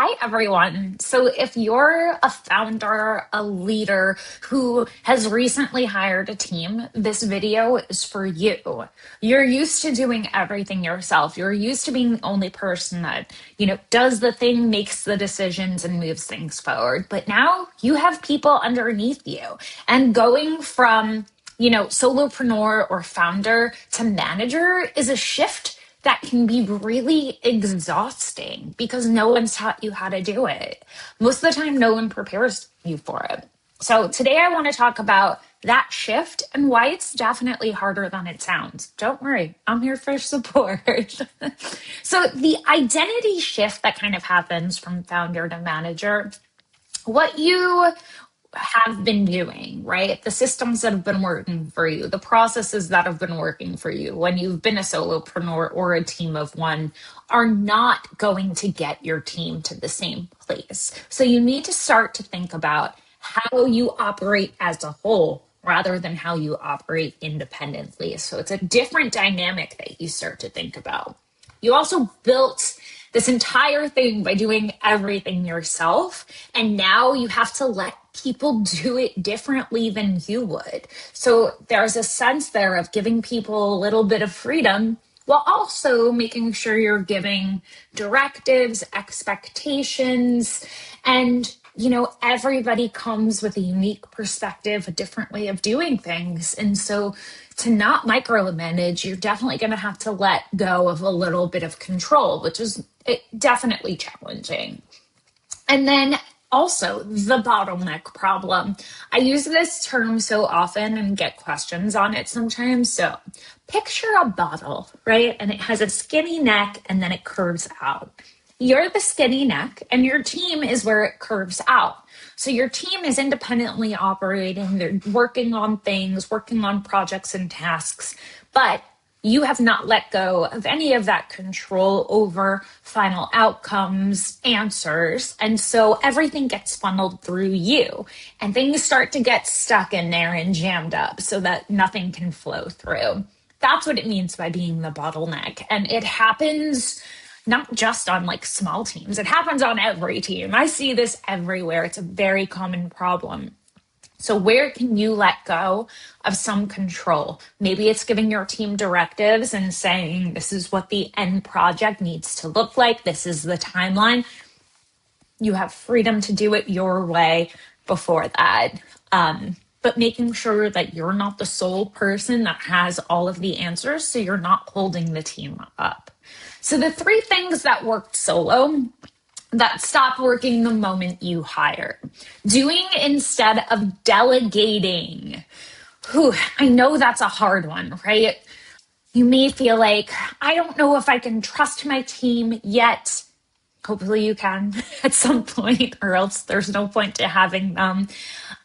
Hi, everyone. So, if you're a founder, a leader who has recently hired a team, this video is for you. You're used to doing everything yourself. You're used to being the only person that, does the thing, makes the decisions, and moves things forward. But now you have people underneath you. And going from solopreneur or founder to manager is a shift that can be really exhausting because no one's taught you how to do it. Most of the time, no one prepares you for it. So today I want to talk about that shift and why it's definitely harder than it sounds. Don't worry, I'm here for support. So the identity shift that kind of happens from founder to manager, what you have been doing, right? The systems that have been working for you, the processes that have been working for you when you've been a solopreneur or a team of one are not going to get your team to the same place. So you need to start to think about how you operate as a whole rather than how you operate independently. So it's a different dynamic that you start to think about. You also built this entire thing by doing everything yourself. And now you have to let people do it differently than you would. So there's a sense there of giving people a little bit of freedom while also making sure you're giving directives, expectations, and everybody comes with a unique perspective, a different way of doing things. And so to not micromanage, you're definitely going to have to let go of a little bit of control, which is definitely challenging. And then also the bottleneck problem. I use this term so often and get questions on it sometimes. So picture a bottle, right? And it has a skinny neck and then it curves out. You're the skinny neck and your team is where it curves out. So your team is independently operating. They're working on things, working on projects and tasks, but you have not let go of any of that control over final outcomes, answers. And so everything gets funneled through you and things start to get stuck in there and jammed up so that nothing can flow through. That's what it means by being the bottleneck. And it happens not just on small teams. It happens on every team. I see this everywhere. It's a very common problem. So where can you let go of some control? Maybe it's giving your team directives and saying, this is what the end project needs to look like. This is the timeline. You have freedom to do it your way before that. But making sure that you're not the sole person that has all of the answers, so you're not holding the team up. So the three things that worked solo that stop working the moment you hire. Doing instead of delegating. I know that's a hard one, right? You may feel like, I don't know if I can trust my team yet. Hopefully you can at some point, or else there's no point to having them.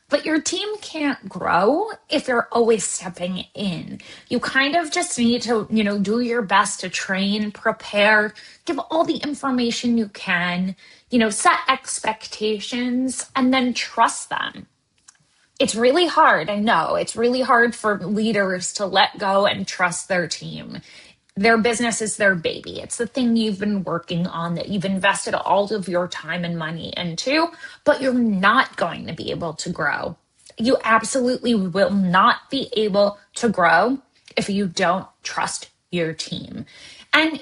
But your team can't grow if you're always stepping in. You kind of just need to, do your best to train, prepare, give all the information you can, set expectations, and then trust them. It's really hard. I know it's really hard for leaders to let go and trust their team. Their business is their baby. It's the thing you've been working on that you've invested all of your time and money into, but you're not going to be able to grow. You absolutely will not be able to grow if you don't trust your team. And,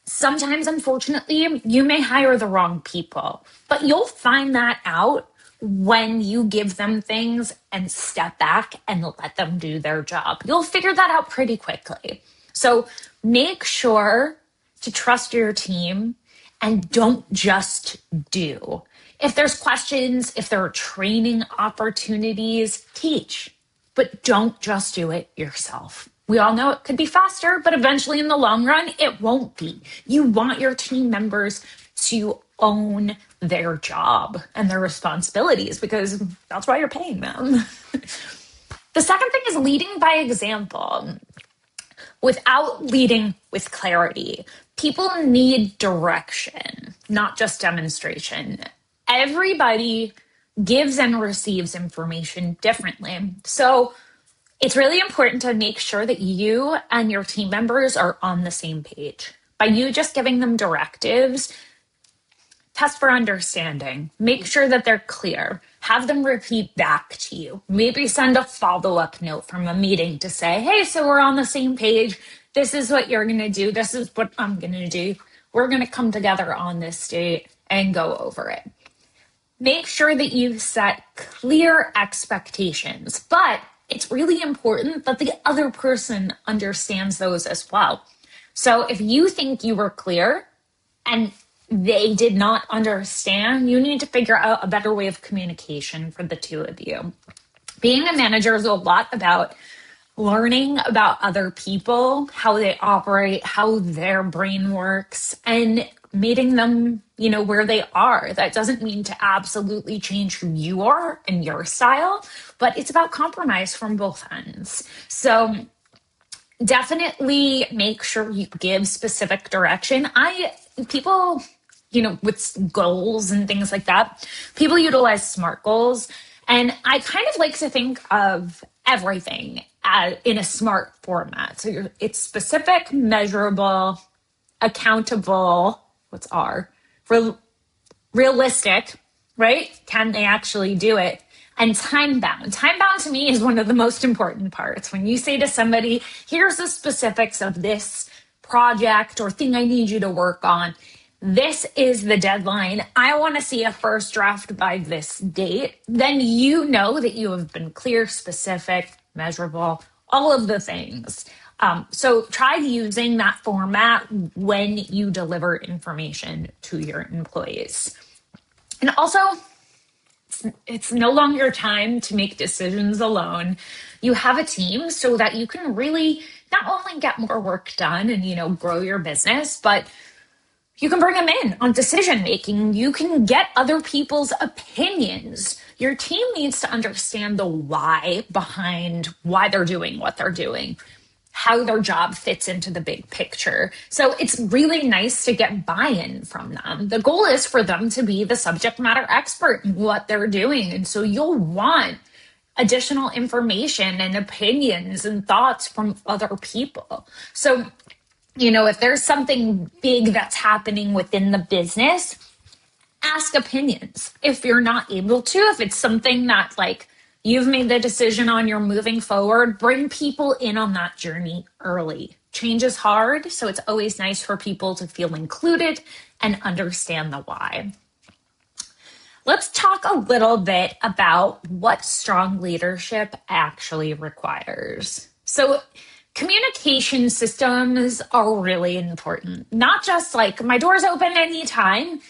sometimes, unfortunately, you may hire the wrong people, but you'll find that out when you give them things and step back and let them do their job. You'll figure that out pretty quickly. So make sure to trust your team and don't just do. If there's questions, if there are training opportunities, teach, but don't just do it yourself. We all know it could be faster, but eventually in the long run, it won't be. You want your team members to own their job and their responsibilities because that's why you're paying them. The second thing is leading by example. Without leading with clarity, people need direction, not just demonstration. Everybody gives and receives information differently. So it's really important to make sure that you and your team members are on the same page. By you just giving them directives, test for understanding. Make sure that they're clear. Have them repeat back to you. Maybe send a follow-up note from a meeting to say, hey, so we're on the same page. This is what you're going to do. This is what I'm going to do. We're going to come together on this date and go over it. Make sure that you set clear expectations, but it's really important that the other person understands those as well. So if you think you were clear and they did not understand, you need to figure out a better way of communication for the two of you. Being a manager is a lot about learning about other people, how they operate, how their brain works, and meeting them, where they are. That doesn't mean to absolutely change who you are and your style, but it's about compromise from both ends. So definitely make sure you give specific direction. People, with goals and things like that, people utilize SMART goals. And I kind of like to think of everything in a SMART format. So it's specific, measurable, accountable, what's R? Realistic, right? Can they actually do it? And time bound. Time bound to me is one of the most important parts. When you say to somebody, here's the specifics of this project or thing I need you to work on. This is the deadline. I want to see a first draft by this date. Then you know that you have been clear, specific, measurable, all of the things. So try using that format when you deliver information to your employees. And also, it's no longer time to make decisions alone. You have a team so that you can really not only get more work done and, grow your business, but you can bring them in on decision making. You can get other people's opinions. Your team needs to understand the why behind why they're doing what they're doing, how their job fits into the big picture. So it's really nice to get buy-in from them. The goal is for them to be the subject matter expert in what they're doing. And so you'll want additional information and opinions and thoughts from other people. So, if there's something big that's happening within the business, ask opinions. If you're not able to, if it's something that you've made the decision on, you're moving forward, bring people in on that journey early. Change is hard, so it's always nice for people to feel included and understand the why. Let's talk a little bit about what strong leadership actually requires. So communication systems are really important. Not just my door's open anytime.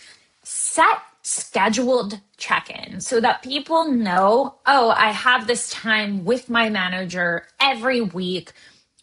Set scheduled check-ins so that people know, I have this time with my manager every week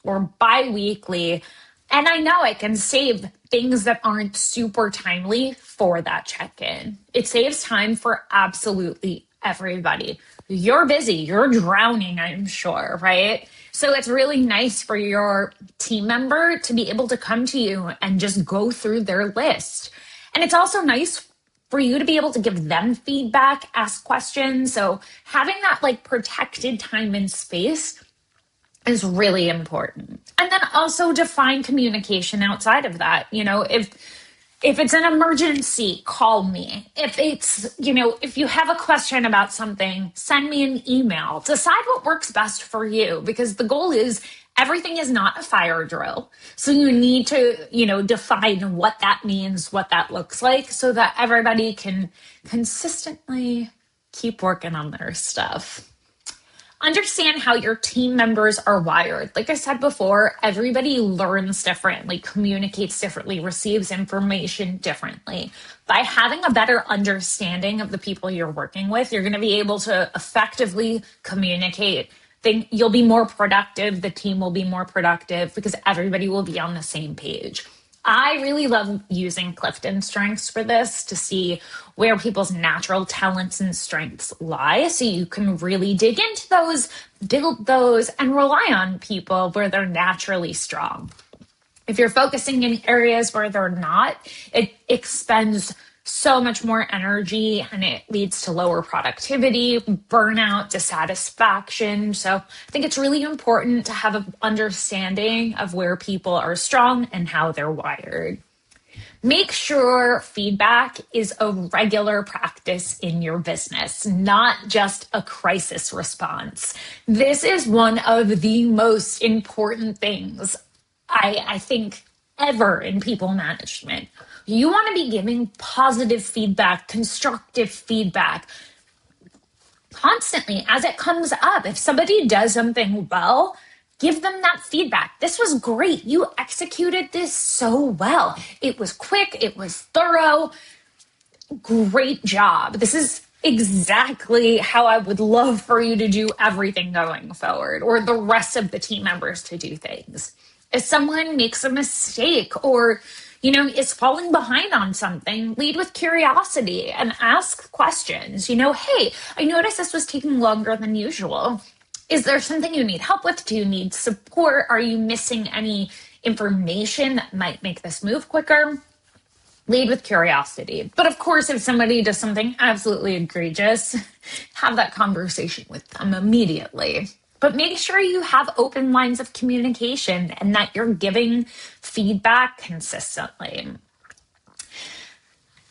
or bi-weekly, and I know I can save things that aren't super timely for that check-in. It saves time for absolutely everybody. You're busy, you're drowning, I'm sure, right? So it's really nice for your team member to be able to come to you and just go through their list. And it's also nice for you to be able to give them feedback, ask questions. So having that protected time and space is really important. And then also define communication outside of that. If it's an emergency, call me. If it's, if you have a question about something, send me an email. Decide what works best for you, because the goal is everything is not a fire drill. So you need to, define what that means, what that looks like, so that everybody can consistently keep working on their stuff. Understand how your team members are wired. Like I said before, everybody learns differently, communicates differently, receives information differently. By having a better understanding of the people you're working with, you're going to be able to effectively communicate. Then you'll be more productive. The team will be more productive because everybody will be on the same page. I really love using CliftonStrengths for this to see where people's natural talents and strengths lie. So you can really dig into those, build those, and rely on people where they're naturally strong. If you're focusing in areas where they're not, it expends so much more energy and it leads to lower productivity, burnout, dissatisfaction. So I think it's really important to have an understanding of where people are strong and how they're wired. Make sure feedback is a regular practice in your business, not just a crisis response. This is one of the most important things I think ever in people management. You want to be giving positive feedback, constructive feedback constantly as it comes up. If somebody does something well, give them that feedback. This was great. You executed this so well. It was quick, it was thorough. Great job. This is exactly how I would love for you to do everything going forward, or the rest of the team members to do things. If someone makes a mistake or is falling behind on something, lead with curiosity and ask questions. Hey, I noticed this was taking longer than usual. Is there something you need help with? Do you need support? Are you missing any information that might make this move quicker? Lead with curiosity. But of course, if somebody does something absolutely egregious, have that conversation with them immediately. But make sure you have open lines of communication and that you're giving feedback consistently.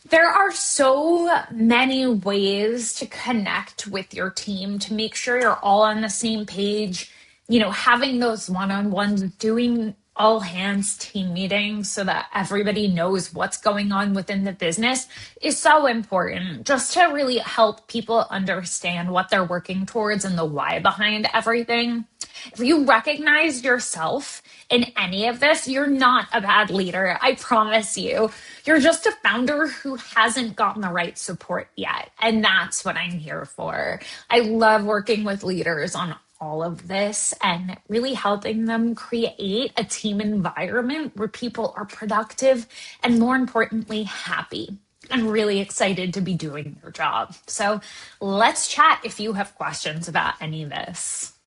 There are so many ways to connect with your team to make sure you're all on the same page, having those one-on-ones, doing all hands team meetings so that everybody knows what's going on within the business is so important, just to really help people understand what they're working towards and the why behind everything. If you recognize yourself in any of this, you're not a bad leader. I promise you. You're just a founder who hasn't gotten the right support yet. And that's what I'm here for. I love working with leaders on all of this and really helping them create a team environment where people are productive and, more importantly, happy. I'm really excited to be doing your job. So let's chat if you have questions about any of this.